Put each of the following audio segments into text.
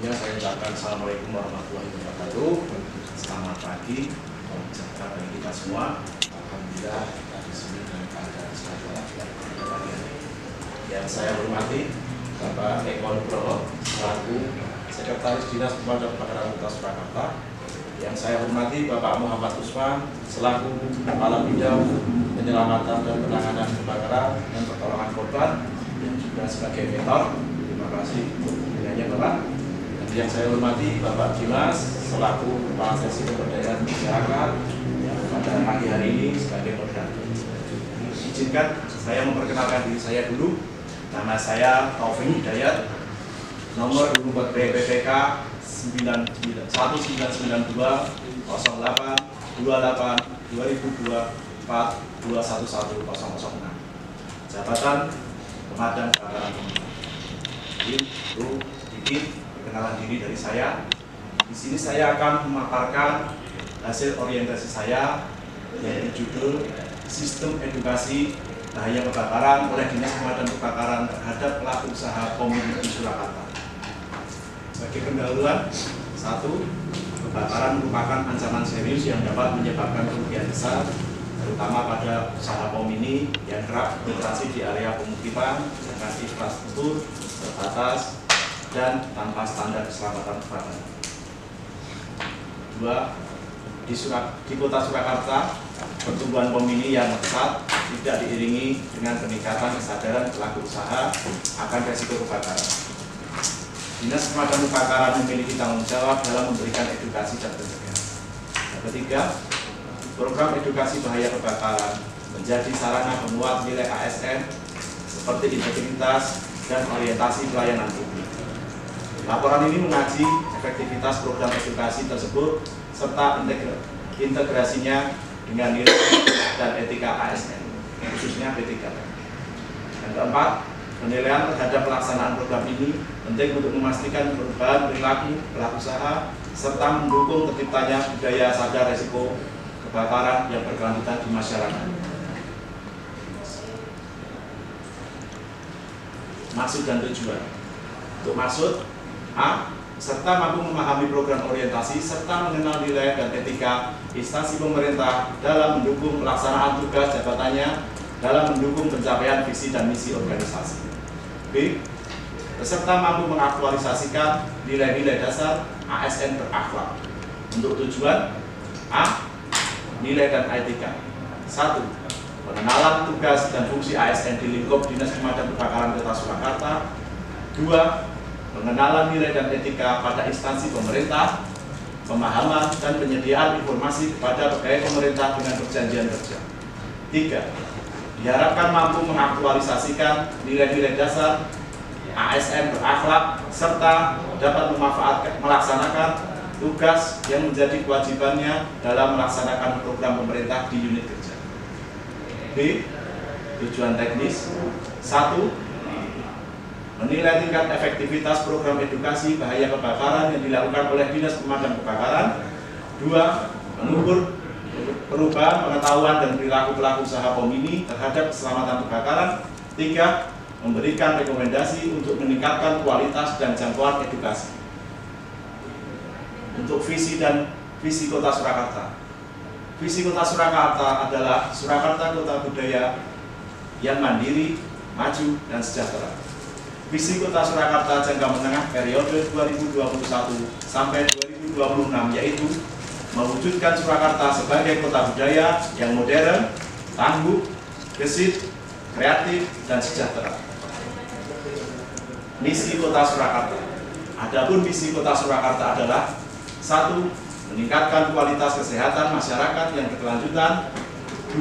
Sebelumnya saya ucapkan Assalamualaikum warahmatullahi wabarakatuh. Selamat pagi, salam sejahtera bagi kita semua. Alhamdulillah kita di sini dalam keadaan sehat walafiat pada pagi hari. Yang saya hormati Bapak Eko Nugroho selaku Sekretaris Dinas Pemadam Kebakaran Kota Surakarta. Yang saya hormati Bapak Muhammad Usman selaku Kepala Bidang Penyelamatan dan Penanganan Kebakaran dan Pertolongan Korban yang juga sebagai mentor. Terima kasih untuk bimbingannya Bapak. Yang saya hormati Bapak Dimas selaku Kepala Seksi Pemberdayaan Masyarakat yang pada pagi hari ini sebagai moderator. Izinkan saya memperkenalkan diri saya dulu. Nama saya Taufik Hidayat, nomor urut BPPK 1992 08 28 2002 4 211 006. Jabatan Pemadam Kebakaran Komunitas. Itu sedikit perkenalan diri dari saya. Di sini saya akan memaparkan hasil orientasi saya, yaitu judul Sistem Edukasi Bahaya Kebakaran oleh Dinas Pemadam Kebakaran terhadap pelaku usaha Community Surakarta. Sebagai pendahuluan, 1. Kebakaran merupakan ancaman serius yang dapat menyebabkan kerugian besar, terutama pada usaha komini yang kerap beroperasi di area pemukiman dengan infrastruktur terbatas dan tanpa standar keselamatan kebakaran. 2. Di Kota Surakarta, pertumbuhan komini yang pesat tidak diiringi dengan peningkatan kesadaran pelaku usaha akan resiko kebakaran. Dinas Pemadam Kebakaran memiliki tanggung jawab dalam memberikan edukasi dan pencegahan. Yang ketiga, program edukasi bahaya kebakaran menjadi sarana penguat nilai ASN seperti integritas dan orientasi pelayanan publik. Laporan ini mengaji efektivitas program edukasi tersebut serta integrasinya dengan nilai dan etika ASN, khususnya P3K. Yang keempat, penilaian terhadap pelaksanaan program ini penting untuk memastikan perubahan perilaku pelaku usaha serta mendukung terciptanya budaya sadar risiko kebakaran yang berkelanjutan di masyarakat. Maksud dan tujuan. Untuk maksud, A. Serta mampu memahami program orientasi serta mengenal nilai dan etika instansi pemerintah dalam mendukung pelaksanaan tugas jabatannya dalam mendukung pencapaian visi dan misi organisasi. B. Peserta mampu mengaktualisasikan nilai-nilai dasar ASN berakhlak. Untuk tujuan, A. Nilai dan etika. 1. Pengenalan tugas dan fungsi ASN di lingkup Dinas Pemadam Kebakaran Kota Surakarta. 2. Pengenalan nilai dan etika pada instansi pemerintah, pemahaman dan penyediaan informasi kepada pegawai pemerintah dengan perjanjian kerja. 3. Diharapkan mampu mengaktualisasikan nilai-nilai dasar ASN berakhlak serta dapat melaksanakan tugas yang menjadi kewajibannya dalam melaksanakan program pemerintah di unit kerja. B. Tujuan teknis. 1. Menilai tingkat efektivitas program edukasi bahaya kebakaran yang dilakukan oleh Dinas Pemadam Kebakaran. 2. Mengukur perubahan pengetahuan dan perilaku pelaku usaha komini terhadap keselamatan kebakaran. 3. Memberikan rekomendasi untuk meningkatkan kualitas dan jangkauan edukasi. Untuk visi dan visi Kota Surakarta. Visi Kota Surakarta adalah Surakarta Kota Budaya yang mandiri, maju, dan sejahtera. Visi Kota Surakarta jangka menengah periode 2021 sampai 2026 yaitu mewujudkan Surakarta sebagai kota budaya yang modern, tangguh, gesit, kreatif, dan sejahtera. Misi Kota Surakarta. Adapun misi Kota Surakarta adalah 1. Meningkatkan kualitas kesehatan masyarakat yang berkelanjutan. 2.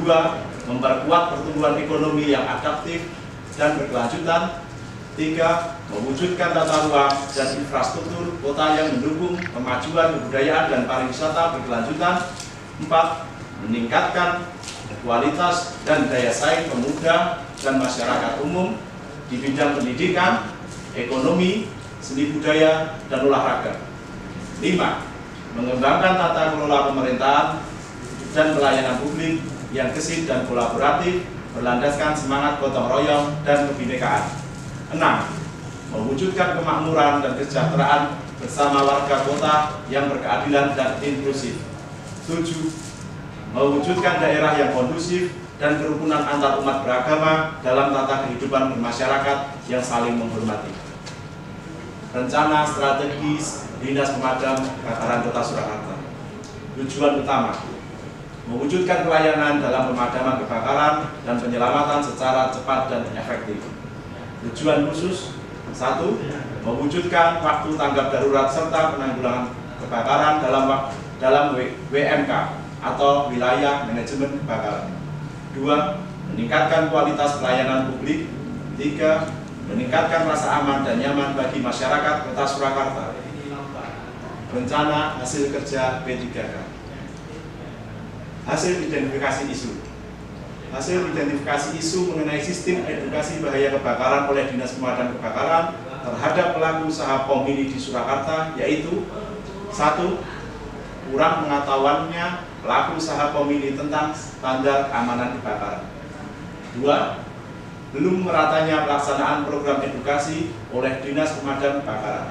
Memperkuat pertumbuhan ekonomi yang adaptif dan berkelanjutan. 3. Mewujudkan tata ruang dan infrastruktur kota yang mendukung kemajuan kebudayaan dan pariwisata berkelanjutan. 4. Meningkatkan kualitas dan daya saing pemuda dan masyarakat umum di bidang pendidikan, ekonomi, seni budaya, dan olahraga. 5. Mengembangkan tata kelola pemerintahan dan pelayanan publik yang gesit dan kolaboratif berlandaskan semangat gotong royong dan kebinekaan. 6. mewujudkan kemakmuran dan kesejahteraan bersama warga kota yang berkeadilan dan inklusif. 7. Mewujudkan daerah yang kondusif dan kerukunan antar umat beragama dalam tata kehidupan bermasyarakat yang saling menghormati. Rencana strategis Dinas Pemadam Kebakaran Kota Surakarta. Tujuan utama: mewujudkan pelayanan dalam pemadaman kebakaran dan penyelamatan secara cepat dan efektif. Tujuan khusus: 1. Mewujudkan waktu tanggap darurat serta penanggulangan kebakaran dalam WMK atau wilayah manajemen kebakaran. 2. Meningkatkan kualitas pelayanan publik. 3. Meningkatkan rasa aman dan nyaman bagi masyarakat Kota Surakarta. Rencana hasil kerja P3K. Hasil identifikasi isu. Hasil identifikasi isu mengenai sistem edukasi bahaya kebakaran oleh Dinas Pemadam Kebakaran terhadap pelaku usaha POM ini di Surakarta, yaitu 1. Kurang pengetahuannya pelaku usaha POM ini tentang standar keamanan kebakaran. 2. Belum meratanya pelaksanaan program edukasi oleh Dinas Pemadam Kebakaran.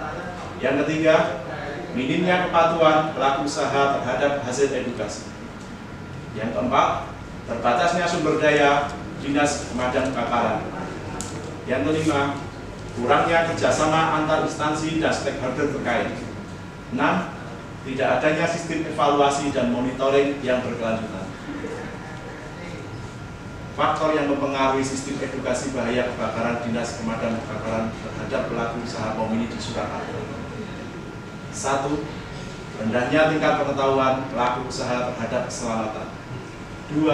Yang ketiga, minimnya kepatuhan pelaku usaha terhadap hasil edukasi. Yang keempat, terbatasnya sumber daya Dinas Pemadam Kebakaran. Yang kelima, kurangnya kerjasama antar instansi dan stakeholder terkait. 6. Tidak adanya sistem evaluasi dan monitoring yang berkelanjutan. Faktor yang mempengaruhi sistem edukasi bahaya kebakaran Dinas Pemadam Kebakaran terhadap pelaku usaha POM ini di Surakarta. 1. Rendahnya tingkat pengetahuan pelaku usaha terhadap keselamatan. 2.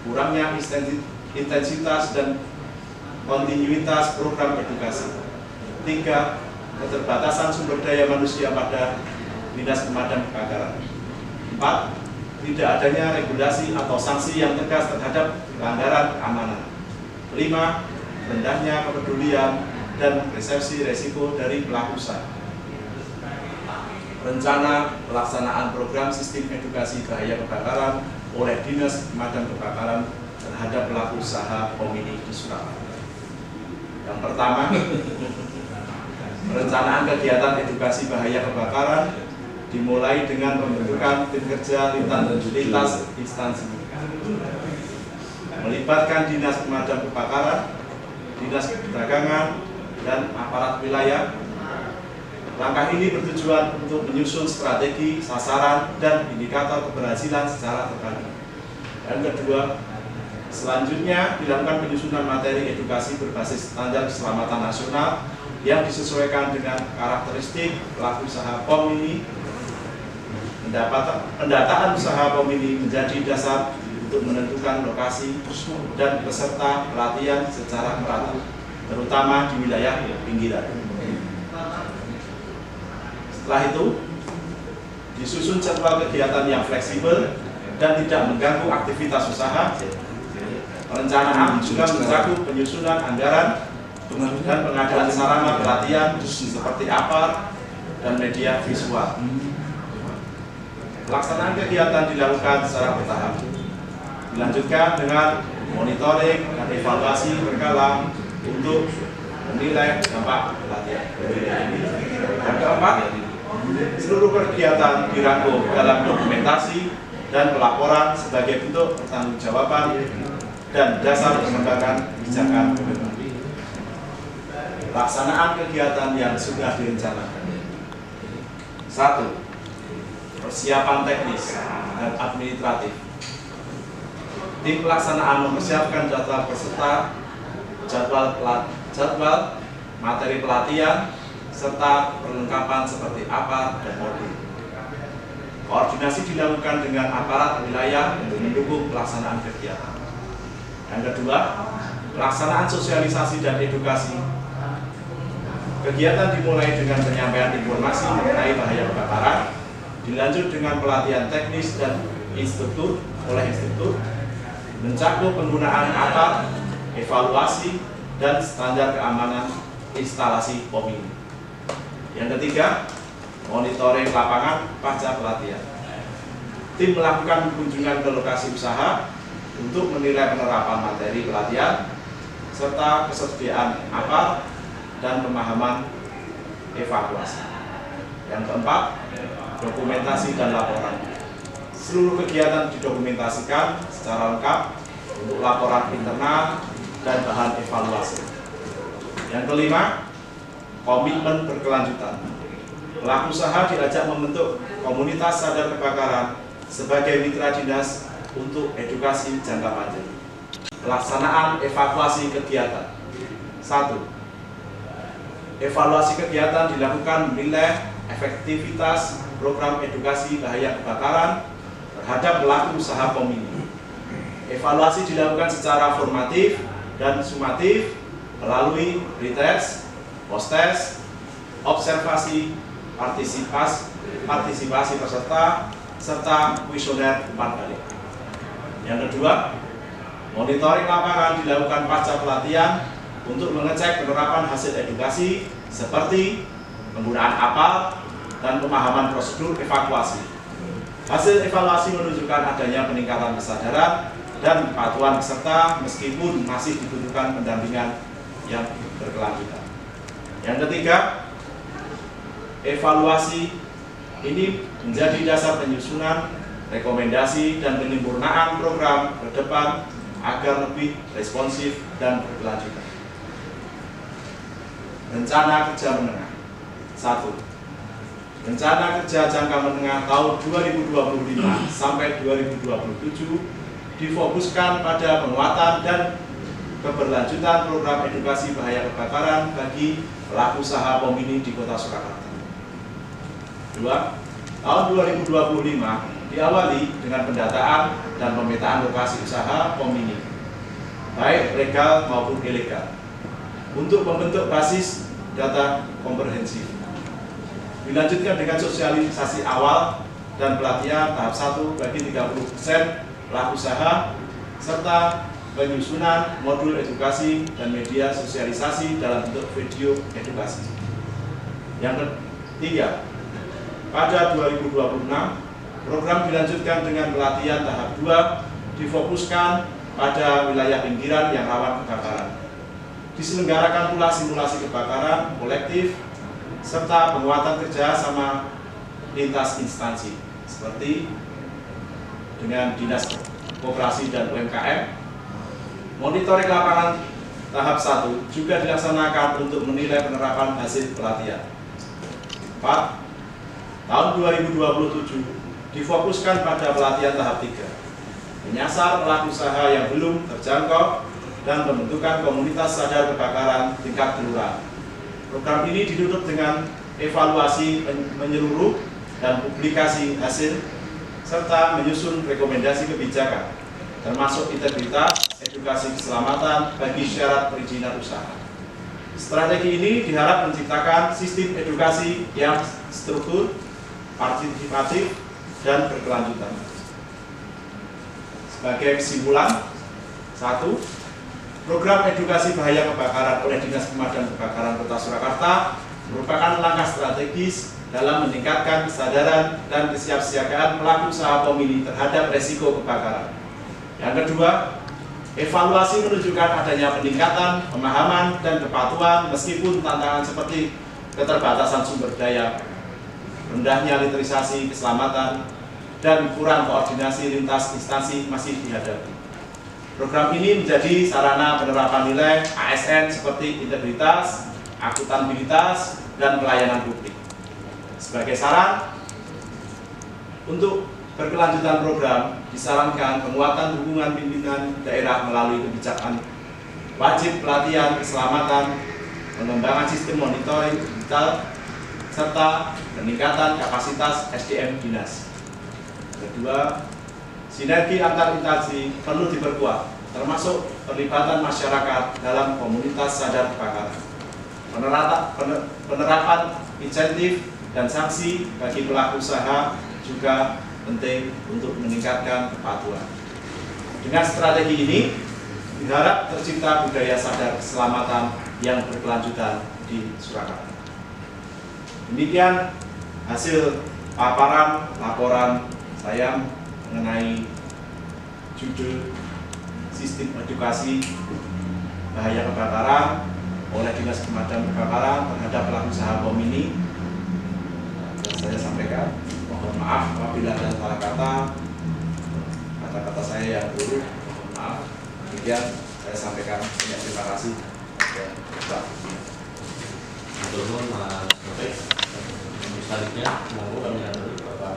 Kurangnya intensitas dan kontinuitas program edukasi. 3. Keterbatasan sumber daya manusia pada Dinas Pemadam Kebakaran. 4. Tidak adanya regulasi atau sanksi yang tegas terhadap pelanggaran keamanan. 5. Rendahnya kepedulian dan persepsi resiko dari pelaku usaha. Rencana pelaksanaan program sistem edukasi bahaya kebakaran oleh Dinas Pemadam Kebakaran terhadap pelaku usaha POM ini di Surakarta. Yang pertama, perencanaan kegiatan edukasi bahaya kebakaran dimulai dengan pembentukan tim kerja lintas instansi, melibatkan Dinas Pemadam Kebakaran, Dinas Perdagangan, dan aparat wilayah. Langkah ini bertujuan untuk menyusun strategi, sasaran, dan indikator keberhasilan secara terpadu. Dan kedua, selanjutnya dilakukan penyusunan materi edukasi berbasis standar keselamatan nasional yang disesuaikan dengan karakteristik pelaku usaha POM ini. Pendataan usaha POM ini menjadi dasar untuk menentukan lokasi dan peserta pelatihan secara merata, terutama di wilayah pinggiran. Setelah itu, disusun jadwal kegiatan yang fleksibel dan tidak mengganggu aktivitas usaha. Perencanaan juga mencakup penyusunan anggaran dan pengadaan sarana pelatihan seperti APAR dan media visual. Pelaksanaan kegiatan dilakukan secara bertahap, dilanjutkan dengan monitoring dan evaluasi berkala untuk menilai dampak pelatihan. Yang keempat, seluruh kegiatan dirangkum dalam dokumentasi dan pelaporan sebagai bentuk pertanggungjawaban dan dasar pengembangan kebijakan kedepan. Pelaksanaan kegiatan yang sudah direncanakan. 1. Persiapan teknis dan administratif. Tim pelaksanaan mempersiapkan jadwal peserta, jadwal materi pelatihan, serta perlengkapan seperti APAR dan modul. Koordinasi dilakukan dengan aparat wilayah untuk mendukung pelaksanaan kegiatan. Yang kedua, pelaksanaan sosialisasi dan edukasi. Kegiatan dimulai dengan penyampaian informasi mengenai bahaya kebakaran, dilanjut dengan pelatihan teknis dan instruktur oleh instruktur, mencakup penggunaan APAR, evaluasi, dan standar keamanan instalasi POM ini. Yang ketiga, monitoring lapangan pasca pelatihan. Tim melakukan kunjungan ke lokasi usaha untuk menilai penerapan materi pelatihan serta kesediaan APAR, dan pemahaman evaluasi. Yang keempat, dokumentasi dan laporan. Seluruh kegiatan didokumentasikan secara lengkap untuk laporan internal dan bahan evaluasi. Yang kelima, komitmen berkelanjutan. Pelaku usaha diajak membentuk komunitas sadar kebakaran sebagai mitra dinas untuk edukasi jangka panjang. Pelaksanaan evaluasi kegiatan. 1. Evaluasi kegiatan dilakukan menilai efektivitas program edukasi bahaya kebakaran terhadap pelaku usaha pemilu. Evaluasi dilakukan secara formatif dan sumatif melalui pretest, post-test, observasi, partisipasi peserta, serta kuesioner 4 kali. Yang kedua, monitoring lapangan dilakukan pasca pelatihan untuk mengecek penerapan hasil edukasi seperti penggunaan apal dan pemahaman prosedur evakuasi. Hasil evaluasi menunjukkan adanya peningkatan kesadaran dan kepatuhan peserta meskipun masih dibutuhkan pendampingan yang berkelanjutan. Yang ketiga, evaluasi ini menjadi dasar penyusunan rekomendasi dan penyempurnaan program ke depan agar lebih responsif dan berkelanjutan. Rencana kerja menengah. 1. Rencana kerja jangka menengah tahun 2025 sampai 2027 difokuskan pada penguatan dan keberlanjutan program edukasi bahaya kebakaran bagi pelaku usaha POMINI di Kota Surakarta. 2. Tahun 2025 diawali dengan pendataan dan pemetaan lokasi usaha POMINI, baik legal maupun ilegal, untuk membentuk basis data komprehensif. Dilanjutkan dengan sosialisasi awal dan pelatihan tahap 1 bagi 30% pelaku usaha, serta penyusunan modul edukasi dan media sosialisasi dalam bentuk video edukasi. Yang ketiga, pada 2026, program dilanjutkan dengan pelatihan tahap 2 difokuskan pada wilayah pinggiran yang rawan kebakaran. Diselenggarakan pula simulasi kebakaran kolektif serta penguatan kerja sama lintas instansi seperti dengan Dinas Koperasi dan UMKM. Monitoring lapangan tahap 1 juga dilaksanakan untuk menilai penerapan hasil pelatihan. 4. Tahun 2027 difokuskan pada pelatihan tahap 3, menyasar pelaku usaha yang belum terjangkau dan pembentukan komunitas sadar kebakaran tingkat kelurahan. Program ini ditutup dengan evaluasi menyeluruh dan publikasi hasil serta menyusun rekomendasi kebijakan termasuk integritas, edukasi keselamatan bagi syarat perizinan usaha. Strategi ini diharap menciptakan sistem edukasi yang struktur, partisipatif, dan berkelanjutan. Sebagai kesimpulan, 1. Program edukasi bahaya kebakaran oleh Dinas Pemadam Kebakaran Kota Surakarta merupakan langkah strategis dalam meningkatkan kesadaran dan kesiapsiagaan pelaku usaha POMINI terhadap resiko kebakaran. Yang kedua, evaluasi menunjukkan adanya peningkatan pemahaman dan kepatuhan meskipun tantangan seperti keterbatasan sumber daya, rendahnya literasi keselamatan, dan kurang koordinasi lintas instansi masih dihadapi. Program ini menjadi sarana penerapan nilai ASN seperti integritas, akuntabilitas, dan pelayanan publik. Sebagai saran, untuk berkelanjutan program, disarankan penguatan dukungan pimpinan daerah melalui kebijakan wajib pelatihan keselamatan, pengembangan sistem monitoring digital, serta peningkatan kapasitas SDM dinas. Kedua, sinergi antar instansi perlu diperkuat, termasuk perlibatan masyarakat dalam komunitas sadar kebakaran. Penerapan insentif dan sanksi bagi pelaku usaha juga penting untuk meningkatkan kepatuhan. Dengan strategi ini, diharap tercipta budaya sadar keselamatan yang berkelanjutan di Surakarta. Demikian hasil paparan laporan saya mengenai judul Sistem Edukasi Bahaya Kebakaran oleh Dinas Pemadam Kebakaran terhadap pelaku usaha bom ini. Saya sampaikan, mohon maaf apabila ada salah kata saya yang buruk, mohon maaf. Demikian saya sampaikan. Terima kasih. Mas Taufik. Selanjutnya, mohon kami atur Bapak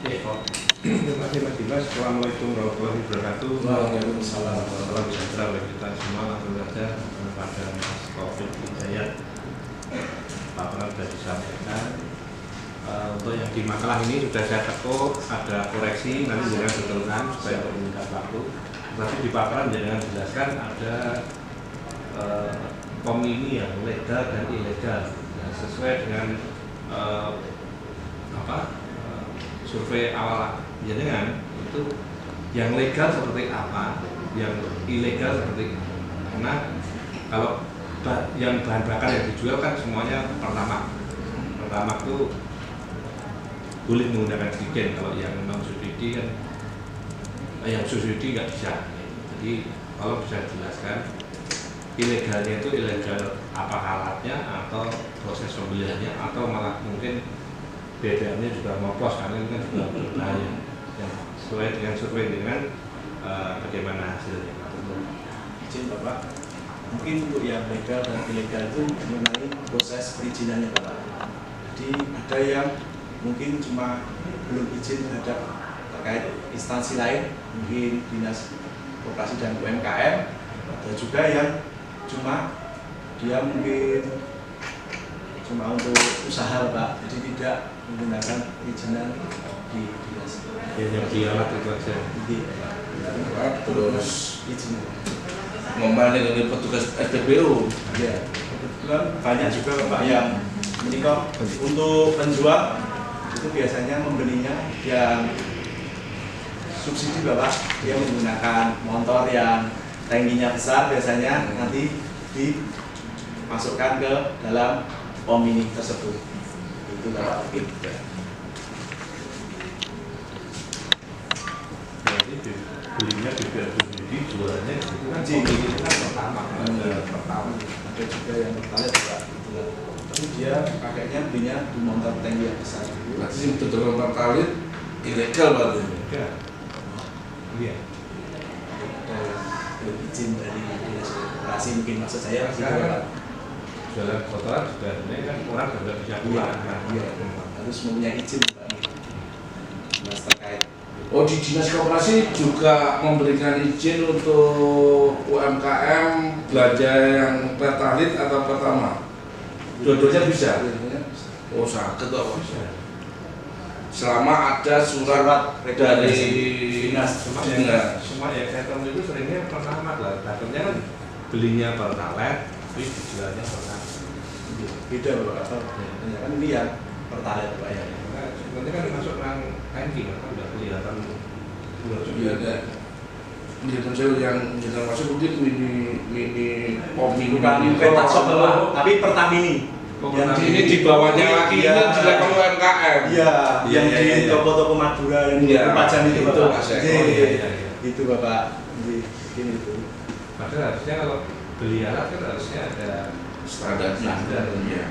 Eko. Terima kasih Mas Dimas. Assalamualaikum warahmatullahi wabarakatuh. Waalaikumsalam. Salam sejahtera bagi kita semua. Langsung saja kepada Mas Taufik Hidayat. Paparan sudah disampaikan. Untuk yang di makalah ini sudah saya teko, ada koreksi, nanti jangan betulkan supaya menyingkat waktu. Tapi di paparan jangan jelaskan ada pemilih yang legal dan ilegal, nah, sesuai dengan survei awal jenengan itu yang legal seperti apa, yang ilegal seperti apa. Karena kalau yang bahan bakar yang dijual kan semuanya pertama itu boleh menggunakan hidrogen, kalau yang non subsidi kan yang subsidi nggak bisa. Jadi kalau bisa dijelaskan ilegalnya itu ilegal apa alatnya atau proses pembeliannya, atau malah mungkin BBM-nya juga ngoplos karena ini kan juga berbahaya. Yang sesuai dengan survei dengan bagaimana hasilnya. Izin Bapak, mungkin untuk yang legal dan ilegal itu mengenai proses perizinannya Bapak. Jadi ada yang mungkin cuma belum izin terhadap terkait instansi lain, mungkin Dinas Koperasi dan UMKM, ada juga yang cuma dia mungkin cuma untuk usaha Pak, jadi tidak menggunakan perizinan di dinas. Yang dialat itu aja. Terus Izin. ngomong dengan petugas SPBU. Ya, kebetulan banyak juga Pak yang menikah untuk penjual itu biasanya membelinya yang subsidi Bapak, dia menggunakan motor yang tangkinya besar, biasanya nanti dimasukkan ke dalam pom mini tersebut. Itu Bapak. Jadi belinya BBM subsidi, jualannya itu kan itu kan pertama. Ada juga yang bertalit Bapak. Tapi dia pakainya belinya di motor tangki yang besar. Berarti yang betul pertalit ilegal berarti. Iya. Belum izin dari dinas koperasi mungkin maksud saya Sekarang Bapak. Jualan kotoran sudah ini kan orang sudah bisa pulang kan. Iya, harus mempunyai izin Pak. Dinas terkait. Oh, di Dinas Koperasi juga memberikan izin untuk UMKM belanja yang pertalit atau pertama? Dua-duanya bisa? Oh, sakit kok. Selama ada surat dari dinas. Semua yang saya temui itu seringnya pertama lah. Takutnya kan belinya pertalite, tapi dijualnya pertama. Beda Bapak. Kan ini yang pertalit Pak ya. Sebenarnya kan masuk nang tanki kan udah kelihatan. Iya, ada. Menurut saya yang kita masuk mungkin mini pom mini. Bukan tak shop Bapak, tapi Pertamini. Yang ini di bawahnya lagi ini di level UMKM. Iya, yang di toko-toko Madura yang di Lumajang itu Bapak. Itu Bapak. Ini itu. Padahal harusnya kalau beli alat kan harusnya ada Standarnya. Iya.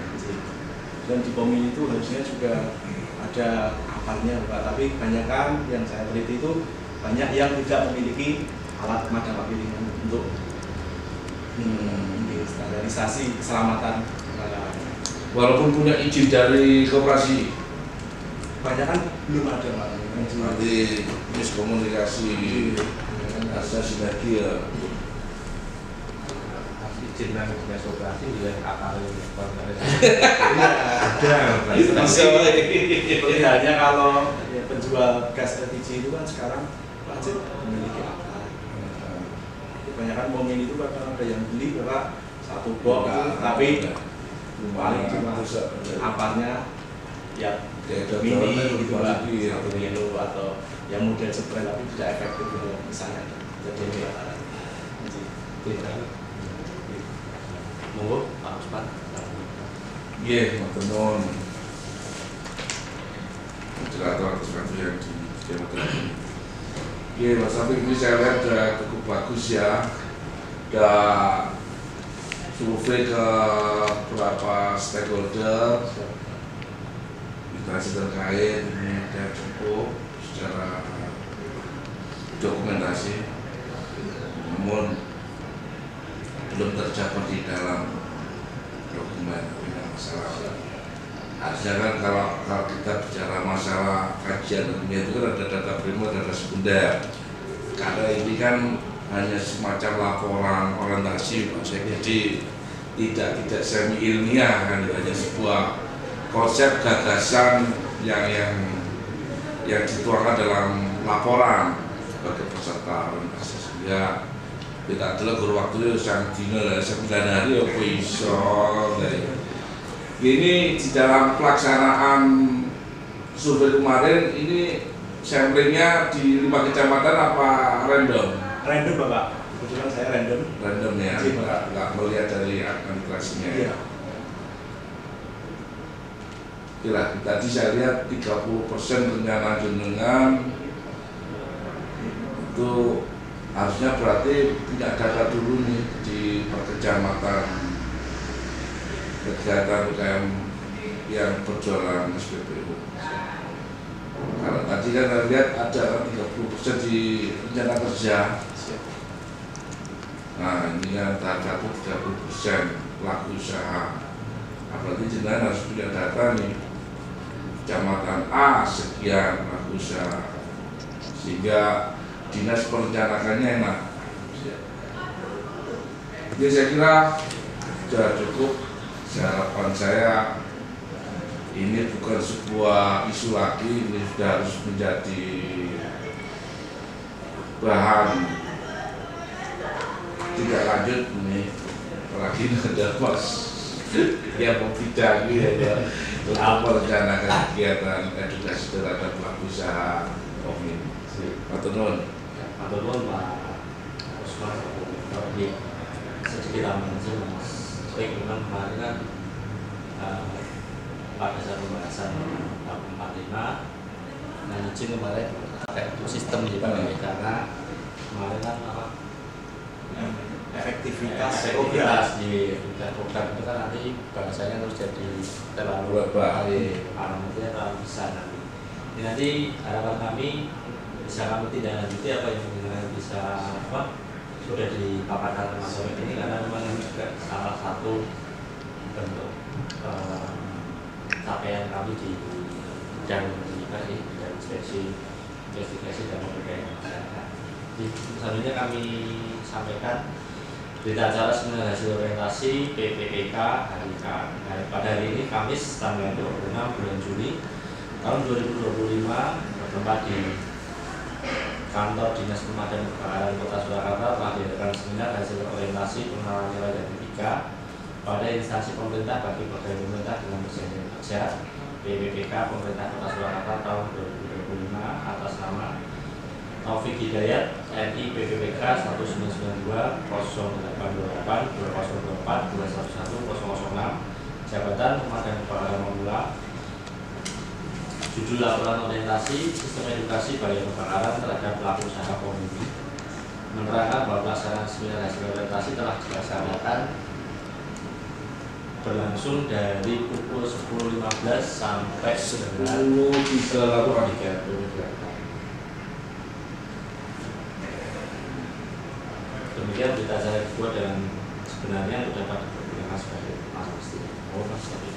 Dan di pom ini itu harusnya juga ada aparnya Bapak, tapi kebanyakan yang saya teliti itu banyak yang tidak memiliki alat pemadam api untuk standarisasi keselamatan kebakaran. Walaupun punya izin dari koperasi, Kebanyakan belum ada Pak. nanti miskomunikasi, ada sinergi ya. izin dan dinas koperasi juga akal ini. Ada. Seperti halnya kalau penjual gas LPG itu kan sekarang wajib memiliki akal. Kebanyakan pom ini itu kadang ada yang beli Bapak satu box itu, tapi paling cuma aparnya ya mini gitu Pak, 1 kilo atau yang model spray tapi tidak efektif gitu misalnya. Jadi Monggo Pak Usman. Iya, matur nuwun. Moderator sesuatu yang di Jawa. Iya, Mas Taufik ini saya lihat sudah cukup bagus ya. Dan survei ke beberapa stakeholder, instansi terkait, ini sudah cukup secara dokumentasi, namun belum tercapai di dalam dokumen masalah. Artinya kan kalau kita bicara masalah kajian ilmiah itu kan ada data primer, data sekunder. Karena ini kan hanya semacam laporan orientasi, Pak. Jadi tidak semi ilmiah, kan hanya sebuah konsep gagasan yang dituangkan dalam laporan sebagai peserta orientasi. Sehingga kita adalah guru waktu sang dino lah 9 hari apa iso. Ini di dalam pelaksanaan survei kemarin ini samplingnya di 5 kecamatan apa random? Random Bapak, kebetulan saya random. Random ya, Iya, Pak. nggak melihat dari administrasinya. Iya. Kira tadi saya lihat 30% rencana jenengan itu harusnya berarti punya data dulu nih di perkecamatan kegiatan UKM yang berjualan SPBU. Karena tadi kan saya lihat ada 30% di rencana kerja. Nah ini kan tahap 30% pelaku usaha. Apalagi jenengan harus punya data nih. Kecamatan A sekian pelaku usaha, sehingga dinas merencanakannya enak. Jadi saya kira sudah cukup. Harapan saya ini bukan sebuah isu lagi, ini sudah harus menjadi bahan tidak lanjut ini. Apalagi ada Mas yang membidangi ya, untuk merencanakan kegiatan edukasi terhadap pelaku usaha ini. Atau non? Atau Pak Usman, ini sedikit tambahan saja Mas. Baik, memang kemarin kan pada saat pembahasan 45 dan izin kemarin pakai sistem gitu ya, karena kemarin kan Efektivitas di program itu kan nanti bahasanya terus jadi terlalu parameternya terlalu besar nanti. Jadi nanti harapan kami bisa kami tidak lanjuti apa yang bisa sudah dipaparkan termasuk ini, karena memang ini juga salah satu bentuk capaian kami di bidang komunikasi dan investigasi dan pemberdayaan masyarakat. Selanjutnya kami sampaikan berita acara seminar hasil orientasi PPPK pada hari ini Kamis tanggal 26 bulan Juli tahun 2025 bertempat di Kantor Dinas Pemadam Kebakaran Kota Surakarta telah diadakan seminar hasil orientasi pengenalan nilai dan etika pada instansi pemerintah bagi pegawai pemerintah dengan perjanjian kerja PPPK Pemerintah Kota Surakarta tahun 2025 atas nama Taufik Hidayat NI PPPK 1992 0828 2024 211 006 Jabatan Pemadam Kebakaran Pemula. Judul laporan orientasi sistem edukasi bahaya kebakaran terhadap pelaku usaha komuni, menerangkan bahwa pelaksanaan seminar hasil orientasi telah dilaksanakan berlangsung dari pukul 10.15 sampai 10.30. Demikian berita saya kedua, dan sebenarnya sudah dapat digunakan sebagai mas. Oh mas, tapi